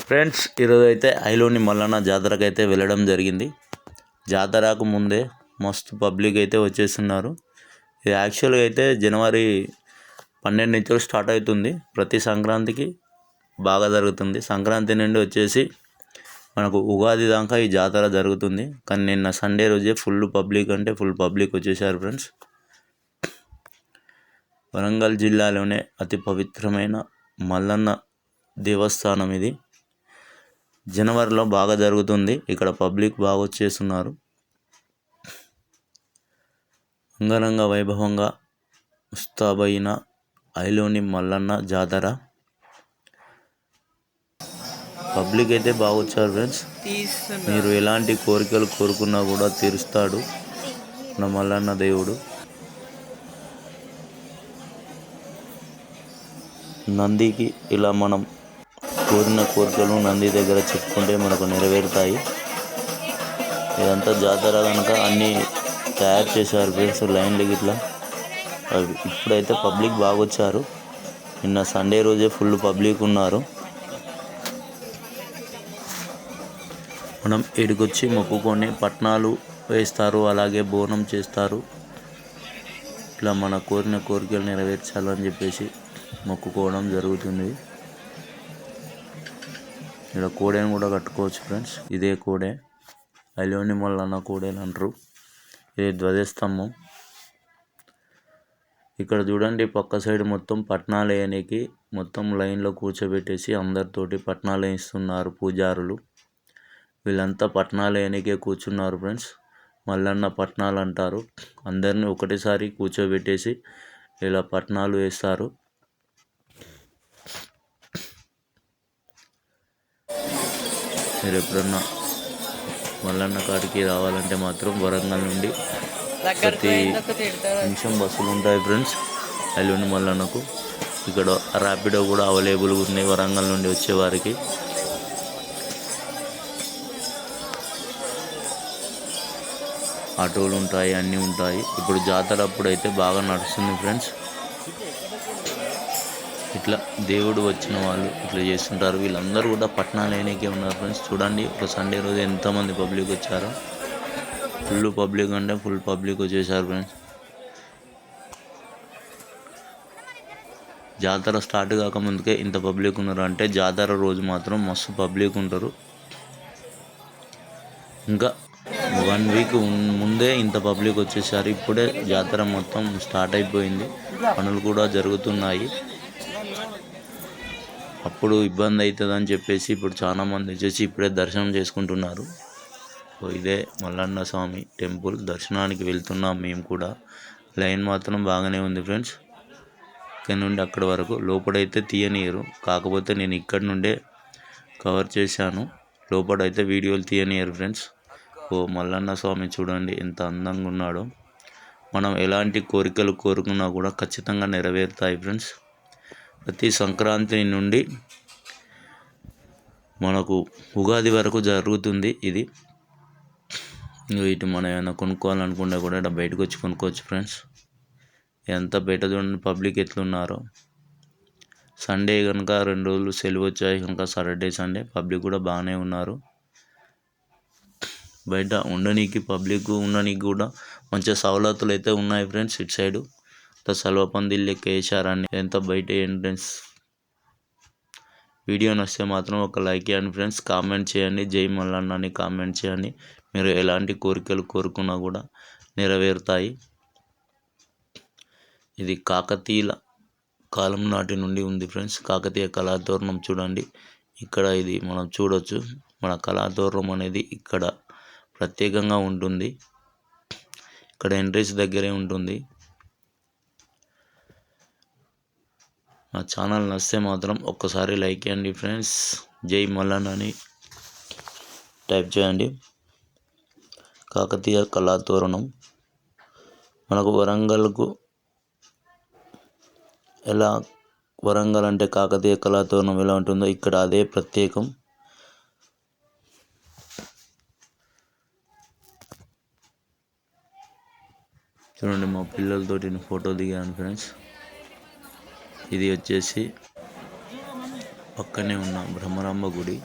Friends, ఈరోజు అయితే ఐలోని మల్లన్న జాతరకు అయితే వెళ్ళడం జరిగింది. జాతరకు ముందే మస్తు పబ్లిక్ అయితే వచ్చేస్తున్నారు. ఇది యాక్చువల్గా అయితే జనవరి 12 నుంచి స్టార్ట్ అవుతుంది. ప్రతి సంక్రాంతికి బాగా జరుగుతుంది. సంక్రాంతి నుండి వచ్చేసి మనకు ఉగాది దాకా ఈ జాతర జరుగుతుంది. కానీ నిన్న సండే రోజే ఫుల్ పబ్లిక్ వచ్చేసారు ఫ్రెండ్స్. వరంగల్ జిల్లాలోనే అతి పవిత్రమైన మల్లన్న దేవస్థానం ఇది. జనవరిలో బాగా జరుగుతుంది. ఇక్కడ పబ్లిక్ బాగా వచ్చేస్తున్నారు. అంగరంగ వైభవంగా ముస్తాబైన ఐలోని మల్లన్న జాతర. పబ్లిక్ అయితే బాగా వచ్చారు ఫ్రెండ్స్. మీరు ఎలాంటి కోరికలు కోరుకున్నా కూడా తీరుస్తాడు మన మల్లన్న దేవుడు. నందికి ఇలా మనం కోరిన కోరికలు నంది దగ్గర చెప్పుకుంటే మనకు నెరవేరుతాయి. ఇదంతా జాతర కనుక అన్నీ తయారు చేశారు ఫ్రెండ్స్, లైన్లు ఇట్లా. ఇప్పుడైతే పబ్లిక్ బాగా వచ్చారు. నిన్న సండే రోజే ఫుల్ పబ్లిక్ ఉన్నారు. మనం ఇడికొచ్చి మొక్కుకొని పట్నాలు వేస్తారు, అలాగే బోనం చేస్తారు. ఇట్లా మన కోరిన కోరికలు నెరవేర్చాలని చెప్పేసి మొక్కుకోవడం జరుగుతుంది. ఇక్కడ కోడేని కూడా కట్టుకోవచ్చు ఫ్రెండ్స్. ఇదే కోడే, ఐలోని మల్లన్న కోడేని అంటారు. ఇది ధ్వజస్తంభం. ఇక్కడ చూడండి, పక్క సైడ్ మొత్తం పట్నాలు వేయడానికి మొత్తం లైన్లో కూర్చోబెట్టేసి అందరితోటి పట్నాలు వేయిస్తున్నారు పూజారులు. వీళ్ళంతా పట్నాలు వేయడానికే కూర్చున్నారు ఫ్రెండ్స్. మల్లన్న పట్నాలు అంటారు. అందరినీ ఒకటేసారి కూర్చోబెట్టేసి ఇలా పట్నాలు వేస్తారు. మీరు ఎప్పుడన్నా మల్లన్న కాడికి రావాలంటే మాత్రం వరంగల్ నుండి ప్రతి నిమిషం బస్సులు ఉంటాయి ఫ్రెండ్స్ ఐలోని మల్లన్నకు. ఇక్కడ ర్యాపిడో కూడా అవైలబుల్గా ఉన్నాయి వరంగల్ నుండి వచ్చేవారికి. ఆటోలు ఉంటాయి, అన్నీ ఉంటాయి. ఇప్పుడు జాతర అప్పుడు అయితే బాగా నడుస్తుంది ఫ్రెండ్స్. ఇట్లా దేవుడు వచ్చిన వాళ్ళు ఇట్లా చేస్తుంటారు. వీళ్ళందరూ కూడా పట్నాలు వేయడానికే ఉన్నారు ఫ్రెండ్స్. చూడండి, ఒక సండే రోజు ఎంతమంది పబ్లిక్ వచ్చారో. ఫుల్ పబ్లిక్ అంటే ఫుల్ పబ్లిక్ వచ్చేసారు ఫ్రెండ్స్. జాతర స్టార్ట్ కాకముందుకే ఇంత పబ్లిక్ ఉన్నారు అంటే జాతర రోజు మాత్రం మస్తు పబ్లిక్ ఉంటారు. ఇంకా 1 వీక్ ముందే ఇంత పబ్లిక్ వచ్చేసారు. ఇప్పుడే జాతర మొత్తం స్టార్ట్ అయిపోయింది. పనులు కూడా జరుగుతున్నాయి. అప్పుడు ఇబ్బంది అవుతుందని చెప్పేసి ఇప్పుడు చాలామంది వచ్చేసి ఇప్పుడే దర్శనం చేసుకుంటున్నారు. ఇదే మల్లన్న స్వామి టెంపుల్. దర్శనానికి వెళ్తున్నాం మేము కూడా. లైన్ మాత్రం బాగానే ఉంది ఫ్రెండ్స్. ఇక్కడ నుండి అక్కడి వరకు లోపలైతే తీయనీయరు. కాకపోతే నేను ఇక్కడ నుండే కవర్ చేశాను. లోపలైతే వీడియోలు తీయనీయరు ఫ్రెండ్స్. మల్లన్న స్వామి చూడండి ఎంత అందంగా ఉన్నాడో. మనం ఎలాంటి కోరికలు కోరుకున్నా కూడా ఖచ్చితంగా నెరవేరుతాయి ఫ్రెండ్స్. ప్రతి సంక్రాంతి నుండి మనకు ఉగాది వరకు జరుగుతుంది ఇది. ఇటు మనం ఏమైనా కొనుక్కోవాలనుకుంటే కూడా ఇక్కడ బయటకు వచ్చి కొనుక్కోవచ్చు ఫ్రెండ్స్. ఎంత బయట చూడండి పబ్లిక్ ఎట్లున్నారో. సండే కనుక 2 రోజులు సెలవు వచ్చాయి కనుక సాటర్డే సండే పబ్లిక్ కూడా బాగానే ఉన్నారు. బయట పబ్లిక్ ఉండడానికి కూడా మంచిగా సవలతులు అయితే ఉన్నాయి ఫ్రెండ్స్. ఇటు సైడు సల్వ పందిళ్ళు లెక్క వేసారని ఎంత బయట ఎంట్రన్స్. వీడియో నచ్చితే మాత్రం ఒక లైక్ చేయండి ఫ్రెండ్స్. కామెంట్ చేయండి, జై మల్లన్న అని కామెంట్ చేయండి. మీరు ఎలాంటి కోరికలు కోరుకున్నా కూడా నెరవేరుతాయి. ఇది కాకతీయుల కాలం నాటి నుండి ఉంది ఫ్రెండ్స్. కాకతీయ కళాతోరణం చూడండి. ఇక్కడ ఇది మనం చూడొచ్చు. మన కళాతోరణం అనేది ఇక్కడ ప్రత్యేకంగా ఉంటుంది. ఇక్కడ ఎంట్రీస్ దగ్గరే ఉంటుంది. మా ఛానల్ నచ్చితే మాత్రం ఒక్కసారి లైక్ చేయండి ఫ్రెండ్స్. జై మల్లన్న అని టైప్ చేయండి. కాకతీయ కళాతోరణం మనకు వరంగల్కు ఎలా వరంగల్ అంటే కాకతీయ కళాతోరణం ఎలా ఉంటుందో ఇక్కడ అదే ప్రత్యేకం. చూడండి, మా పిల్లలతోటి ఫోటో దిగాను ఫ్రెండ్స్. ఇది వచ్చేసి పక్కనే ఉన్న బ్రహ్మరాంబ గుడి.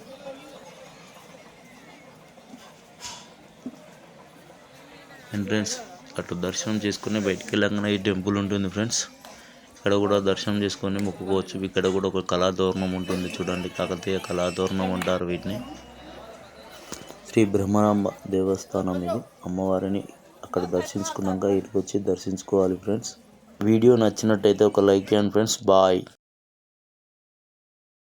ఎంట్రన్స్ అటు దర్శనం చేసుకుని బయటికి వెళ్ళగానే ఈ టెంపుల్ ఉంటుంది ఫ్రెండ్స్. ఇక్కడ కూడా దర్శనం చేసుకొని మొక్కుకోవచ్చు. ఇక్కడ కూడా ఒక కళాతోరణం ఉంటుంది చూడండి, కాకతీయ కళాతోరణం అంటారు వీటిని. శ్రీ బ్రహ్మరాంబ దేవస్థానం ఇది. అమ్మవారిని అక్కడ దర్శించుకున్నాక ఇటుకు వచ్చి దర్శించుకోవాలి ఫ్రెండ్స్. వీడియో నచ్చినట్టయితే ఒక లైక్ చేయండి ఫ్రెండ్స్. బాయ్.